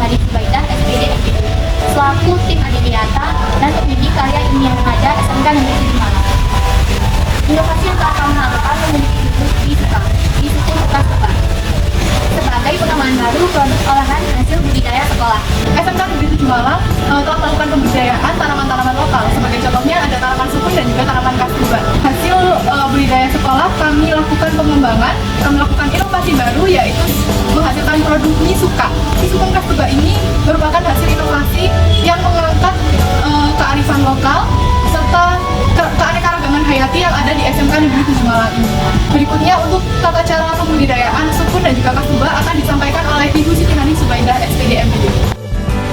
Matahari Subaidah SPD MPD selaku tim adidiyata dan pembimbing karya ilmiah remaja SMK Negeri 7 Malang. Inovasi yang telah kami lakukan memiliki judul di Sukun Bekas Tebak sebagai pengembangan baru produk olahan hasil budidaya sekolah. SMK Negeri 7 Malang telah melakukan pembudidayaan tanaman-tanaman lokal. Sebagai contohnya ada tanaman sukun dan juga tanaman kastuba. Hasil budidaya sekolah kami lakukan pengembangan, kami lakukan inovasi baru yaitu menghasilkan produk Misuka. Sukun kastuba ini merupakan hasil inovasi yang mengangkat kearifan lokal serta keanekaragaman hayati yang ada di SMK Negeri 7 Malang ini. Berikutnya untuk tata cara pembudidayaan sukun dan juga kastuba akan disampaikan oleh Ibu Siti Hani Subaidah SPD MPD.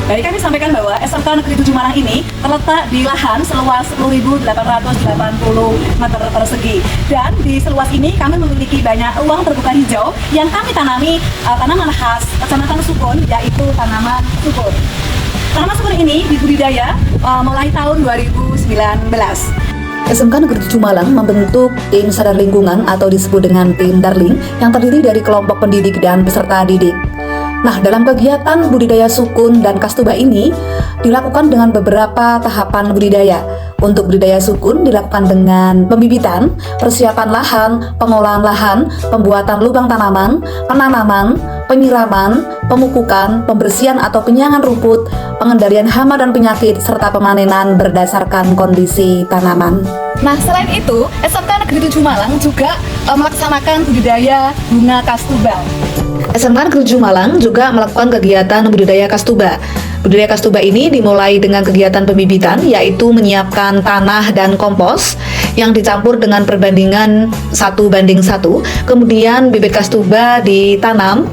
Jadi kami sampaikan bahwa SMK Negeri 7 Malang ini terletak di lahan seluas 10.880 meter persegi. Dan di seluas ini kami memiliki banyak ruang terbuka hijau yang kami tanami tanaman khas Kecamatan Sukun, yaitu tanaman sukun. Tanaman sukun ini dibudidaya mulai tahun 2019. SMK Negeri 7 Malang membentuk tim sadar lingkungan atau disebut dengan tim Darling yang terdiri dari kelompok pendidik dan peserta didik. Nah, dalam kegiatan budidaya sukun dan kastuba ini dilakukan dengan beberapa tahapan budidaya. Untuk budidaya sukun dilakukan dengan pembibitan, persiapan lahan, pengolahan lahan, pembuatan lubang tanaman, penanaman, penyiraman, pemupukan, pembersihan atau penyiangan rumput, pengendalian hama dan penyakit, serta pemanenan berdasarkan kondisi tanaman. Nah, selain itu, SMK Negeri 7 Malang juga melaksanakan budidaya bunga kastuba. SMK Negeri 7 Malang juga melakukan kegiatan budidaya kastuba. Budidaya kastuba ini dimulai dengan kegiatan pembibitan, yaitu menyiapkan tanah dan kompos yang dicampur dengan perbandingan 1:1. Kemudian bibit kastuba ditanam.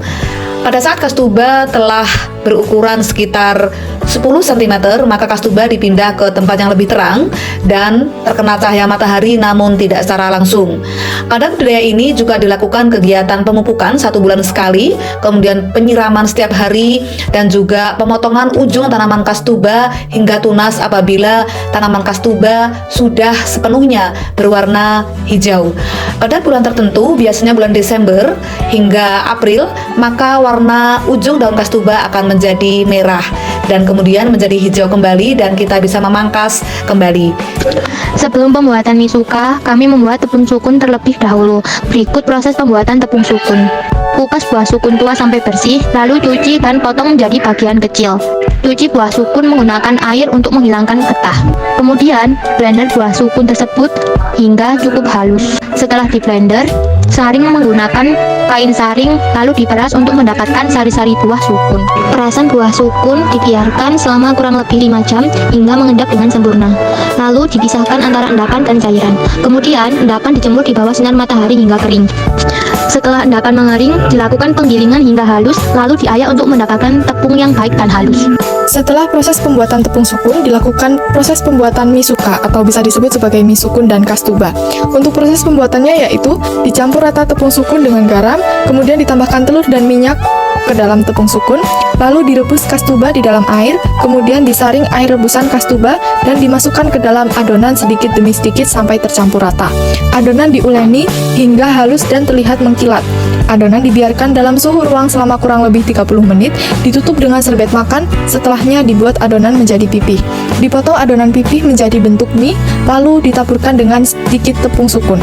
Pada saat kastuba telah berukuran sekitar 10 cm, maka kastuba dipindah ke tempat yang lebih terang dan terkena cahaya matahari namun tidak secara langsung. Pada budidaya ini juga dilakukan kegiatan pemupukan 1 bulan sekali, kemudian penyiraman setiap hari, dan juga pemotongan ujung tanaman kastuba hingga tunas apabila tanaman kastuba sudah sepenuhnya berwarna hijau. Pada bulan tertentu, biasanya bulan Desember hingga April, maka warna ujung daun kastuba akan menjadi merah dan kemudian menjadi hijau kembali dan kita bisa memangkas kembali. Sebelum pembuatan misuka, kami membuat tepung sukun terlebih dahulu. Berikut proses pembuatan tepung sukun. Kupas buah sukun tua sampai bersih, lalu cuci dan potong menjadi bagian kecil. Cuci buah sukun menggunakan air untuk menghilangkan getah. Kemudian, blender buah sukun tersebut hingga cukup halus. Setelah di blender, saring menggunakan kain saring, lalu diperas untuk mendapatkan sari-sari buah sukun. Perasan buah sukun dibiarkan selama kurang lebih 5 jam hingga mengendap dengan sempurna. Lalu dipisahkan antara endapan dan cairan. Kemudian, endapan dijemur di bawah sinar matahari hingga kering. Setelah endapan mengering, dilakukan penggilingan hingga halus, lalu diayak untuk mendapatkan tepung yang baik dan halus. Setelah proses pembuatan tepung sukun, dilakukan proses pembuatan misuka atau bisa disebut sebagai mie sukun dan kastuba. Untuk proses pembuatannya yaitu dicampur rata tepung sukun dengan garam, kemudian ditambahkan telur dan minyak ke dalam tepung sukun, lalu direbus kastuba di dalam air, kemudian disaring air rebusan kastuba dan dimasukkan ke dalam adonan sedikit demi sedikit sampai tercampur rata. Adonan diuleni hingga halus dan terlihat mengkilat. Adonan dibiarkan dalam suhu ruang selama kurang lebih 30 menit, ditutup dengan serbet makan, setelahnya dibuat adonan menjadi pipih. Dipotong adonan pipih menjadi bentuk mie, lalu ditaburkan dengan sedikit tepung sukun.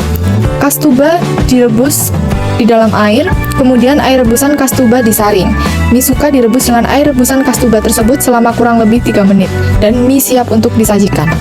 Kastuba direbus di dalam air, kemudian air rebusan kastuba disaring. Misuka direbus dengan air rebusan kastuba tersebut selama kurang lebih 3 menit, dan mie siap untuk disajikan.